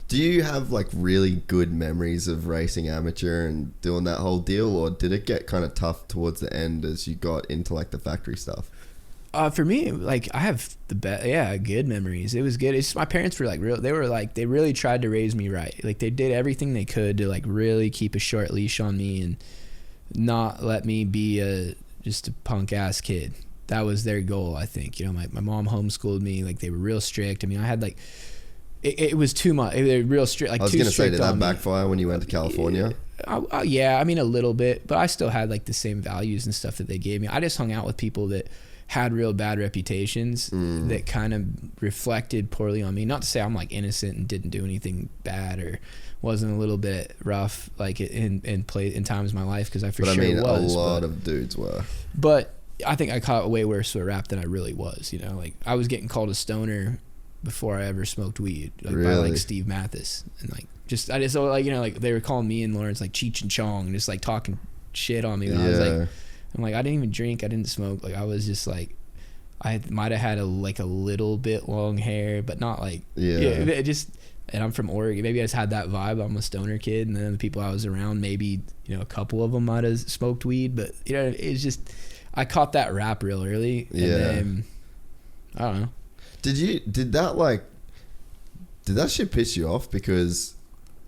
Do you have like really good memories of racing amateur and doing that whole deal, or did it get kind of tough towards the end as you got into like the factory stuff? For me, like I have the best, good memories. It was good. It's my parents were like they really tried to raise me right. Like they did everything they could to like really keep a short leash on me and not let me be just a punk ass kid. That was their goal, I think. You know, my mom homeschooled me. Like they were real strict. I mean, I had like. It was too much. They were real strict. Like, I was going to say, did that backfire when you went to California? Yeah, I mean, a little bit. But I still had, like, the same values and stuff that they gave me. I just hung out with people that had real bad reputations that kind of reflected poorly on me. Not to say I'm, like, innocent and didn't do anything bad or wasn't a little bit rough, like, in times of my life, because I was. But, I mean, a lot of dudes were. But I think I caught way worse of a rap than I really was, you know? Like, I was getting called a stoner before I ever smoked weed, like by like Steve Mathis, and like I just like, you know, like they were calling me and Lawrence like Cheech and Chong, just like talking shit on me. And I was like, I'm like, I didn't even drink, I didn't smoke, like I was just like, I might have had a little bit long hair, but not like it just. And I'm from Oregon. Maybe I just had that vibe. I'm a stoner kid, and then the people I was around, maybe, you know, a couple of them might have smoked weed, but you know, it's just I caught that rap real early, and then I don't know. Did that shit piss you off? Because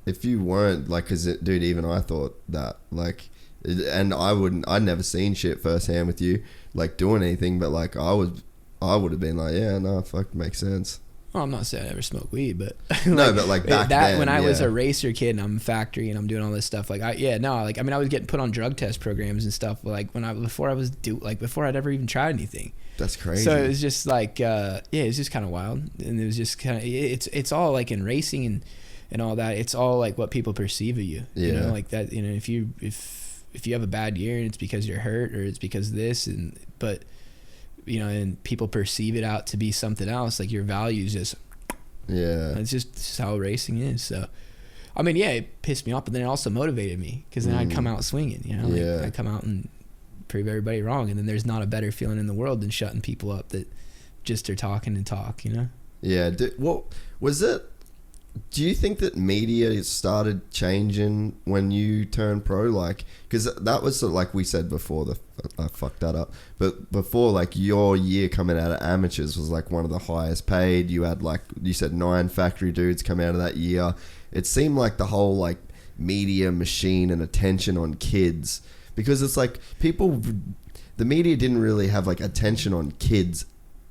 if you weren't like, dude, even I thought that, like, and I'd never seen shit firsthand with you, like, doing anything, but like, I would have been like, yeah, no, fuck, makes sense. Well, I'm not saying I ever smoked weed, but no, but like back then, when I was a racer kid and I'm factory and I'm doing all this stuff, like I mean, I was getting put on drug test programs and stuff, like before I'd ever even tried anything. That's crazy. So it was just like, it's just kind of wild, and it was just kind of, it's all like in racing and all that. It's all like what people perceive of you. You know, like that. You know, if you have a bad year and it's because you're hurt or it's because of this, but you know, and people perceive it out to be something else, like your values just, it's just how racing is. So I mean, it pissed me off, but then it also motivated me, because then I'd come out swinging, you know, like I'd come out and prove everybody wrong, and then there's not a better feeling in the world than shutting people up that just are talking and talk, you know. What was it? Do you think that media started changing when you turned pro? Like, because that was sort of like we said before, I fucked that up. But before, like, your year coming out of amateurs was like one of the highest paid. You had, like you said, 9 factory dudes come out of that year. It seemed like the whole like media machine and attention on kids, because it's like the media didn't really have like attention on kids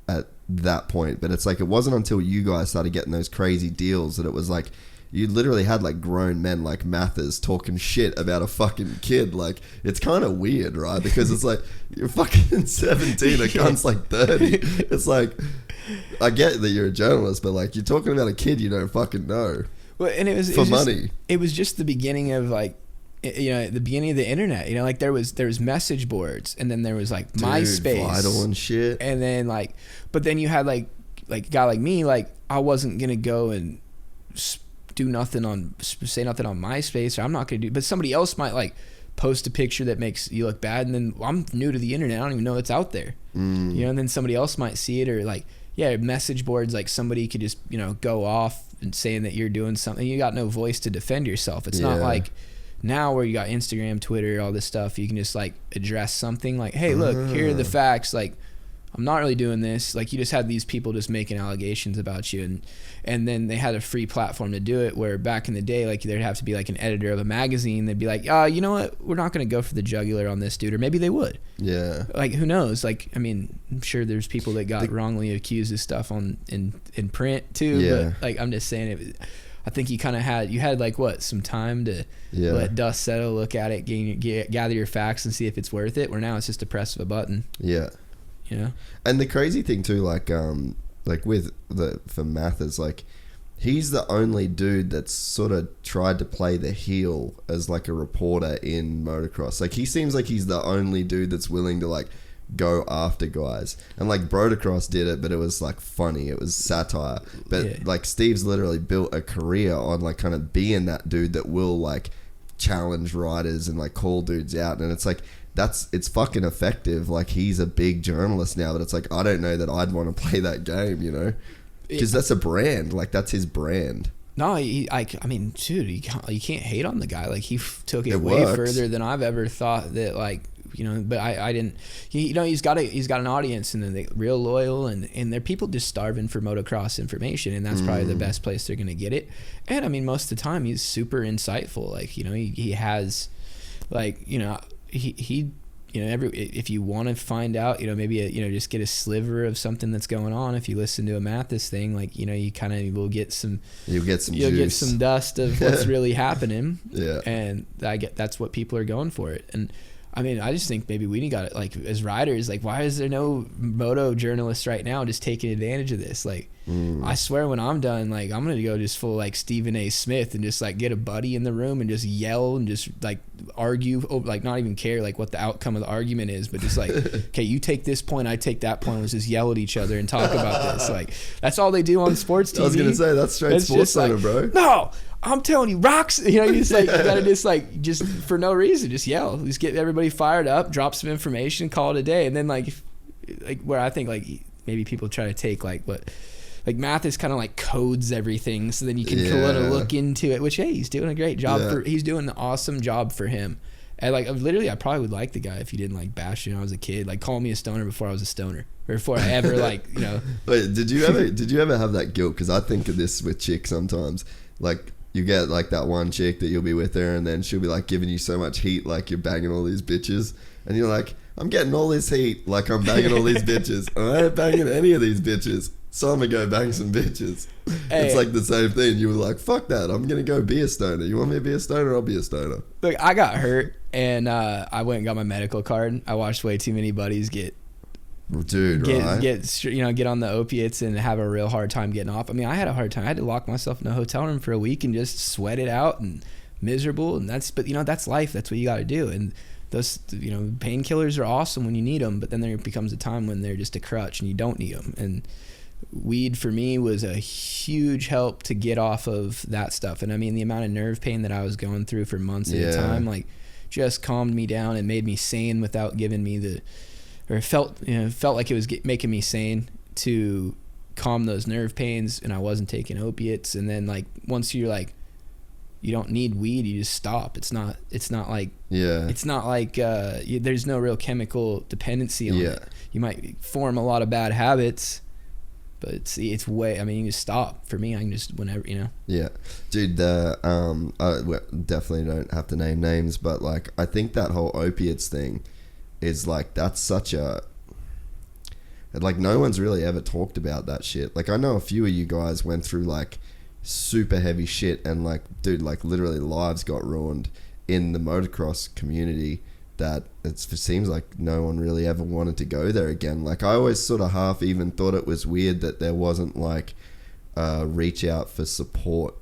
at that point, but it's like it wasn't until you guys started getting those crazy deals that it was like you literally had like grown men like Mathers talking shit about a fucking kid. Like, it's kind of weird, right? Because it's like you're fucking 17, a cunt's like 30. It's like, I get that you're a journalist, but like you're talking about a kid you don't fucking know. Well, and it was money. It was just the beginning of like, you know, the beginning of the internet, you know, like there was message boards, and then there was like MySpace, Vital and shit, and then like, but then you had like a guy like me, like I wasn't gonna go and say nothing on MySpace, or I'm not gonna do, but somebody else might like post a picture that makes you look bad, and then I'm new to the internet, I don't even know it's out there, you know, and then somebody else might see it, or like message boards, like somebody could just, you know, go off and saying that you're doing something, you got no voice to defend yourself. It's not like now where you got Instagram, Twitter, all this stuff, you can just like address something like, hey, look, here are the facts, like I'm not really doing this. Like, you just had these people just making allegations about you, and then they had a free platform to do it, where back in the day, like there'd have to be like an editor of a magazine, they'd be like, you know what, we're not going to go for the jugular on this dude, or maybe they would. Like, who knows? Like, I mean, I'm sure there's people that got wrongly accused of stuff in print too, but like I'm just saying, I think you kind of had like some time to let dust settle, look at it, gather your facts, and see if it's worth it. Where now it's just a press of a button. You know. And the crazy thing too, like with for Mathers, like he's the only dude that's sort of tried to play the heel as like a reporter in motocross. Like, he seems like he's the only dude that's willing to like go after guys, and like Brotocross did it, but it was like funny, it was satire, but like Steve's literally built a career on like kind of being that dude that will like challenge riders and like call dudes out, and it's like it's fucking effective. Like, he's a big journalist now, but it's like, I don't know that I'd want to play that game, you know, because that's a brand, like that's his brand. No, I mean, dude, you can't hate on the guy. Like, he took it way works. further than I've ever thought that, like, you know, but I didn't, he's got an audience, and they're real loyal, and they're people just starving for motocross information, and that's probably the best place they're going to get it. And I mean, most of the time he's super insightful. Like, you know, he has, like, you know, he you know, if you want to find out, you know, maybe just get a sliver of something that's going on. If you listen to a Mathis thing, like, you know, you kind of will get some. You'll get some dust of what's really happening. Yeah. And that's what people are going for it. And I mean, I just think maybe we got it. Like, as riders, like, why is there no moto journalists right now just taking advantage of this? Like, I swear when I'm done, like, I'm going to go just full, like, Stephen A. Smith and just, like, get a buddy in the room and just yell and just, like, argue, like, not even care, like, what the outcome of the argument is, but just, like, okay, you take this point, I take that point, let's just yell at each other and talk about this. Like, that's all they do on sports TV. I was going to say, that's straight Sports Center, like, bro. No! I'm telling you, rocks. You know, you just, like, you gotta just, like, just for no reason, just yell, just get everybody fired up, drop some information, call it a day. And then, like where I think, like, maybe people try to take, like, what, like, Mathis kind of, like, codes everything, so then you can kind of look into it. Which, hey, he's doing a great job he's doing an awesome job for him. And, like, literally, I probably would like the guy if he didn't, like, bash me when I was a kid, like, call me a stoner before I was a stoner, or before I ever, like, you know. Wait, did you ever have that guilt? Because I think of this with chicks sometimes, like. You get, like, that one chick that you'll be with her, and then she'll be, like, giving you so much heat, like, you're banging all these bitches, and you're like, I'm getting all this heat, like, I'm banging all these bitches, and I ain't banging any of these bitches, so I'm gonna go bang some bitches. Hey, it's like the same thing. You were like, fuck that, I'm gonna go be a stoner. You want me to be a stoner? I'll be a stoner. Look, I got hurt, and I went and got my medical card. I watched way too many buddies get on the opiates and have a real hard time getting off. I mean, I had a hard time. I had to lock myself in a hotel room for a week and just sweat it out and miserable. And but you know, that's life. That's what you got to do. And those, you know, painkillers are awesome when you need them, but then there becomes a time when they're just a crutch and you don't need them. And weed for me was a huge help to get off of that stuff. And I mean, the amount of nerve pain that I was going through for months at a time, like, just calmed me down and made me sane without giving me or felt like it was making me sane to calm those nerve pains, and I wasn't taking opiates. And then, like, once you're like, you don't need weed, you just stop. It's not like there's no real chemical dependency on it. You might form a lot of bad habits, but it's way, I mean, you just stop. For me, I can just, whenever, you know. Yeah. Dude, I definitely don't have to name names, but, like, I think that whole opiates thing is, like, that's such a, like, no one's really ever talked about that shit. Like, I know a few of you guys went through, like, super heavy shit, and, like, dude, like, literally lives got ruined in the motocross community that it seems like no one really ever wanted to go there again. Like, I always sort of half even thought it was weird that there wasn't, like, reach out for support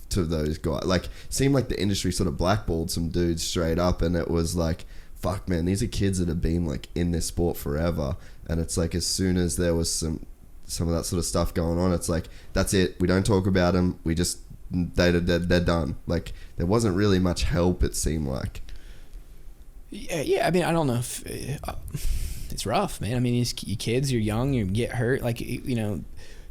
to those guys. Like, seemed like the industry sort of blackballed some dudes straight up, and it was like, fuck, man, these are kids that have been, like, in this sport forever. And it's like, as soon as there was some of that sort of stuff going on, it's like, that's it. We don't talk about them. We just, they're done. Like, there wasn't really much help, it seemed like. Yeah. I mean, I don't know if it's rough, man. I mean, you kids, you're young, you get hurt. Like, you know,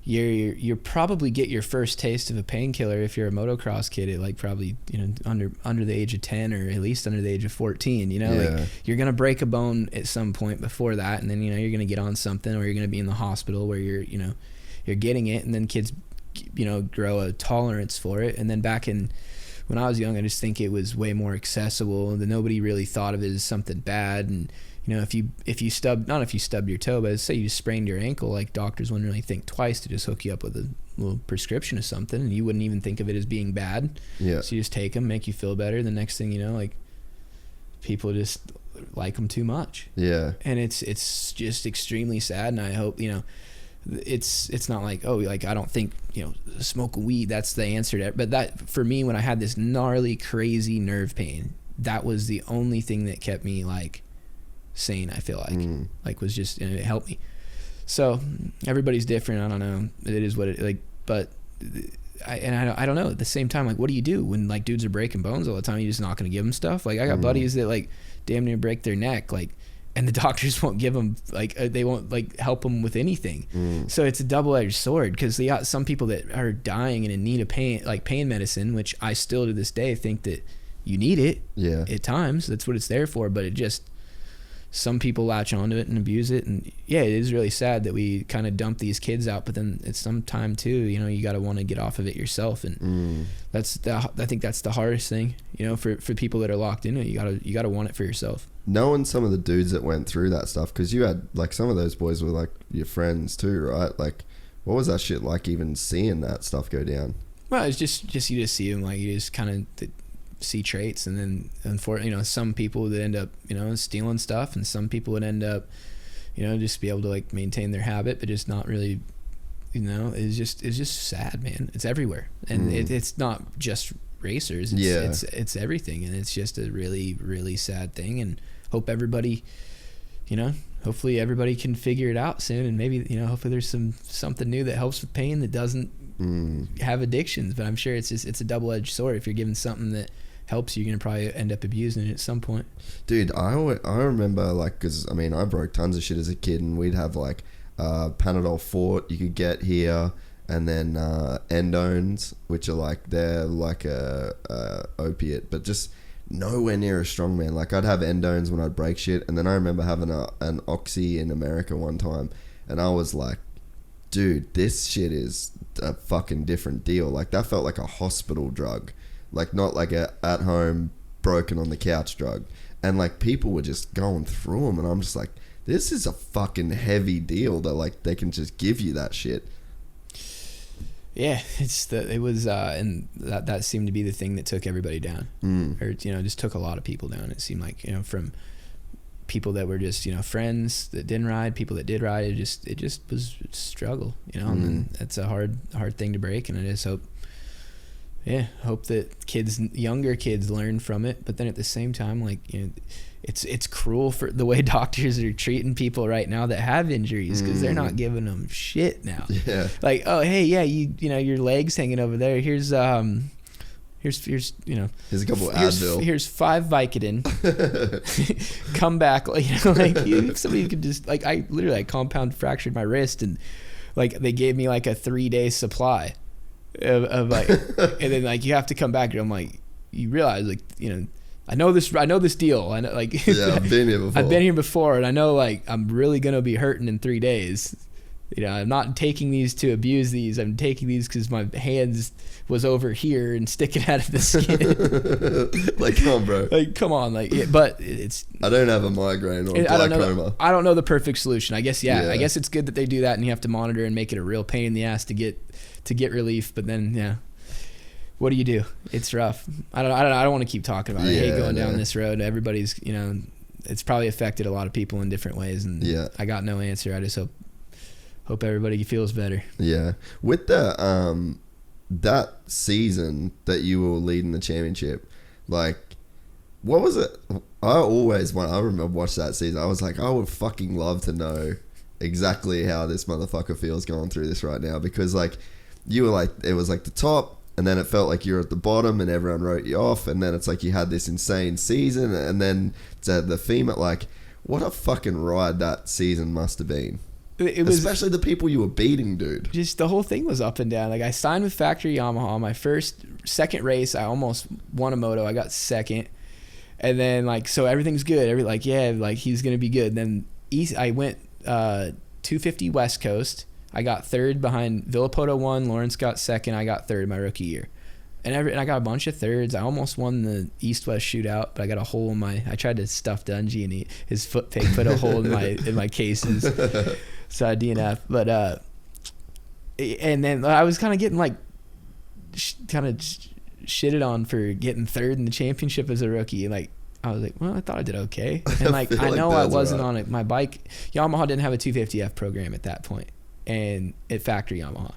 you probably get your first taste of a painkiller if you're a motocross kid at, like, probably, you know, under the age of 10 or at least under the age of 14, you know. Like, you're gonna break a bone at some point before that, and then, you know, you're gonna get on something, or you're gonna be in the hospital where you're getting it, and then kids, you know, grow a tolerance for it. And then back in when I was young, I just think it was way more accessible, and nobody really thought of it as something bad. And, you know, if you stubbed your toe, but say you sprained your ankle, like, doctors wouldn't really think twice to just hook you up with a little prescription of something, and you wouldn't even think of it as being bad. Yeah. So you just take them, make you feel better. The next thing you know, like, people just like them too much. Yeah. And it's just extremely sad. And I hope, you know, it's not like, oh, like, I don't think, you know, smoking weed, that's the answer to it. But that, for me, when I had this gnarly, crazy nerve pain, that was the only thing that kept me, like, sane. I feel like was just, you know, it helped me. So everybody's different. I don't know. It is what it, like, but I don't know. At the same time, like, what do you do when, like, dudes are breaking bones all the time? You're just not going to give them stuff. Like, I got buddies that, like, damn near break their neck, like, and the doctors won't give them they won't help them with anything. So it's a double-edged sword, because they got some people that are dying and in need of pain medicine, which I still to this day think that you need it. Yeah. At times, that's what it's there for. But it just, some people latch onto it and abuse it, and yeah, it is really sad that we kind of dump these kids out. But then it's some time too, you got to want to get off of it yourself, and I think that's the hardest thing, for people that are locked in it. You gotta want it for yourself. Knowing some of the dudes that went through that stuff, because you had some of those boys were your friends too, right? What was that shit like, even seeing that stuff go down? Well, it's just you just see them, you just kind of see traits, and then unfortunately, some people that end up stealing stuff, and some people would end up just be able to maintain their habit, but just not really, it's just sad, man. It's everywhere, and it's not just racers. It's everything, and it's just a really, really sad thing. And hope everybody, hopefully everybody can figure it out soon, and maybe hopefully there's something new that helps with pain that doesn't have addictions. But I'm sure it's a double-edged sword. If you're given something that helps, you're gonna probably end up abusing it at some point. Dude, I remember because I broke tons of shit as a kid, and we'd have Panadol Fort you could get here, and then endones, which are they're a opiate, but just nowhere near as strong, man. I'd have endones when I'd break shit, and then I remember having an oxy in America one time, and I was like, dude, this shit is a fucking different deal. That felt like a hospital drug, not like a at home broken on the couch drug. And people were just going through them, and I'm just like, this is a fucking heavy deal that they can just give you that shit. Yeah, and that seemed to be the thing that took everybody down, or just took a lot of people down. It seemed like from people that were just friends that didn't ride, people that did ride. It just was a struggle, and that's a hard thing to break. And I just hope that younger kids learn from it. But then at the same time, it's cruel for the way doctors are treating people right now that have injuries, because they're not giving them shit now. Yeah. Oh, hey, yeah, your leg's hanging over there. Here's a couple Advil. Here's 5 Vicodin. Come back, if somebody could just I compound fractured my wrist, and they gave me a 3-day supply of and then you have to come back, and I'm you realize I know this deal. I know yeah, I've been here before. I've been here before, and I know I'm really gonna be hurting in 3 days. I'm not taking these to abuse these. I'm taking these because my hands was over here and sticking out of the skin. Come on, bro. Come on, but it's. I don't have a migraine or glaucoma. I don't know the perfect solution. I guess I guess it's good that they do that, and you have to monitor and make it a real pain in the ass to get relief. But then what do you do? It's rough. I don't want to keep talking about it. I hate going down this road. Everybody's it's probably affected a lot of people in different ways, and I got no answer. I just hope everybody feels better. Yeah. With the that season that you were leading the championship, what was it? I remember watching that season. I was like, I would fucking love to know exactly how this motherfucker feels going through this right now, because you were it was the top, and then it felt like you were at the bottom and everyone wrote you off, and then it's you had this insane season, and then to the female, what a fucking ride that season must have been. It was, especially the people you were beating, dude. Just the whole thing was up and down. I signed with Factory Yamaha. My second race, I almost won a moto. I got second, and then so everything's good. He's gonna be good. Then I went 250 West Coast. I got third behind Villapoto won. Lawrence got second. I got third my rookie year, and I got a bunch of thirds. I almost won the East-West shootout, but I got a hole in my. I tried to stuff Dungy, and his foot peg put a hole in my cases. So I DNF, but and then I was kind of getting shitted on for getting third in the championship as a rookie. I was well, I thought I did okay, and I know I wasn't on it. My bike, Yamaha didn't have a 250F program at that point, and at Factory Yamaha,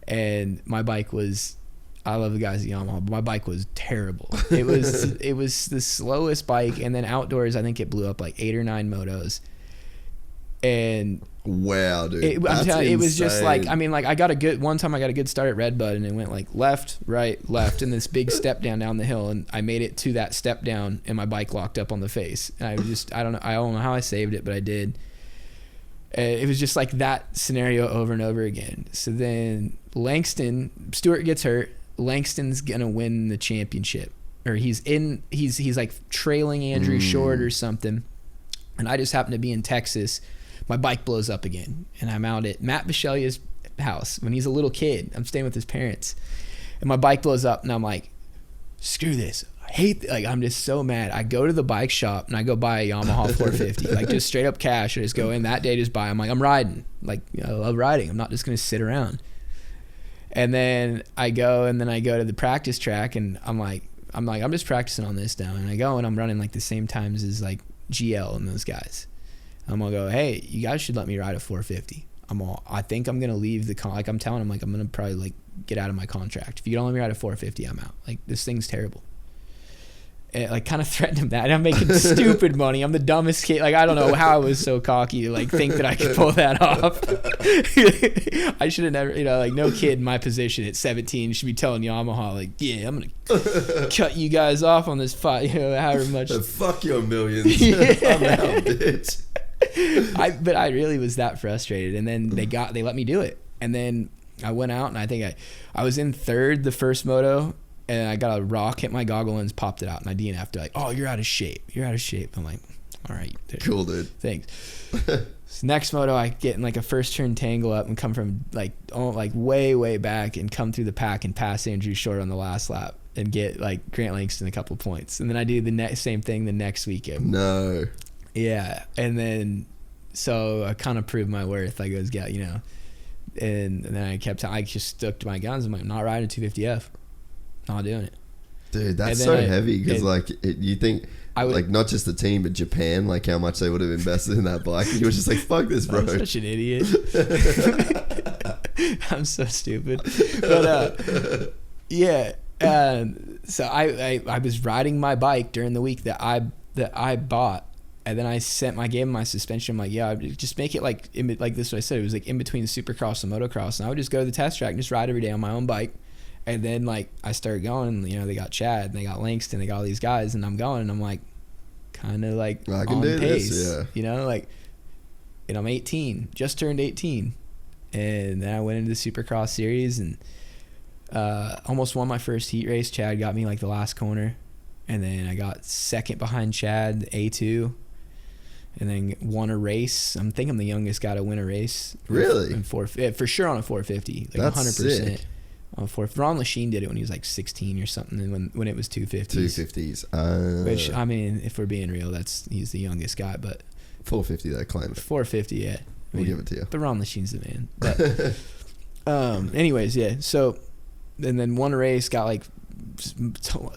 and my bike was. I love the guys at Yamaha, but my bike was terrible. It was the slowest bike, and then outdoors, I think it blew up 8 or 9 motos. And Wow, dude. I'm telling you, it was just like, insane. I mean, like one time I got a good start at Redbud and it went like left, right, left, and this big step down the hill, and I made it to that step down and my bike locked up on the face. And I don't know how I saved it, but I did. It was just like that scenario over and over again. So then Stewart gets hurt. Langston's gonna win the championship, or he's like trailing Andrew Short or something. And I just happen to be in Texas. My bike blows up again, and I'm out at Matt Bichelia's house when he's a little kid. I'm staying with his parents, and my bike blows up, and I'm like, screw this. I hate I'm just so mad. I go to the bike shop and I go buy a Yamaha 450, like just straight up cash. I just go in that day, just buy. I'm like, I'm riding. Like, I love riding. I'm not just gonna sit around. And then I go to the practice track, and I'm just practicing on this now. And I go and I'm running like the same times as like GL and those guys. I'm gonna go, hey, you guys should let me ride a 450. I think I'm gonna leave like I'm telling them, like, I'm gonna probably like get out of my contract. If you don't let me ride a 450, I'm out. Like, this thing's terrible. And like kind of threatened him that. And I'm making stupid money. I'm the dumbest kid. Like, I don't know how I was so cocky to like think that I could pull that off. I should have never, like, no kid in my position at 17 should be telling Yamaha, like, yeah, I'm gonna cut you guys off on this fight, however much. Fuck your millions. Yeah. I'm out, bitch. But I really was that frustrated, and then they let me do it, and then I went out, and I think I was in third the first moto, and I got a rock, hit my goggle lens, popped it out, and I DNF'd. Like, oh, you're out of shape. I'm like, all right, cool, dude. Thanks. So next moto, I get in like a first turn tangle up and come from like way back and come through the pack and pass Andrew Short on the last lap and get like Grant Langston a couple points, and then I do the same thing the next weekend. No. Yeah, and then so I kind of proved my worth. I goes, yeah, and then I just stuck to my guns. I'm like, I'm not riding 250F, not doing it. Dude, that's so heavy because you think like not just the team but Japan, like how much they would have invested in that bike. You were just like, fuck this, bro. I'm such an idiot. I'm so stupid. But yeah, so I was riding my bike during the week that I bought. And then I gave him my suspension. I'm like, yeah, just make it like this is what I said. It was like in between Supercross and motocross. And I would just go to the test track and just ride every day on my own bike. And then like I started going, they got Chad and they got Langston, they got all these guys, and I'm going and I'm like kind of like I can on do pace, this, yeah. Like, and I'm 18, just turned 18. And then I went into the Supercross series and almost won my first heat race. Chad got me like the last corner. And then I got second behind Chad, A2. And then won a race. I think I'm the youngest guy to win a race. Really? For sure on a 450. Like, that's 100%. Sick. On Ron Lachine did it when he was like 16 or something, and when it was 250s. 250s. Which, I mean, if we're being real, he's the youngest guy, but 450 they claim it. 450, yeah. We'll give it to you. But Ron Lachine's the man. But anyways, yeah. So and then won a race, got like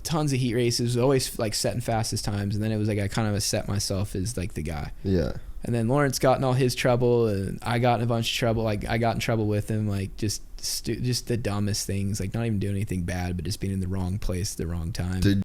tons of heat races, always like setting fastest times, and then it was like I kind of set myself as like the guy. Yeah. And then Lawrence got in all his trouble, and I got in a bunch of trouble. Like, I got in trouble with him, like just the dumbest things, like not even doing anything bad, but just being in the wrong place at the wrong time. Did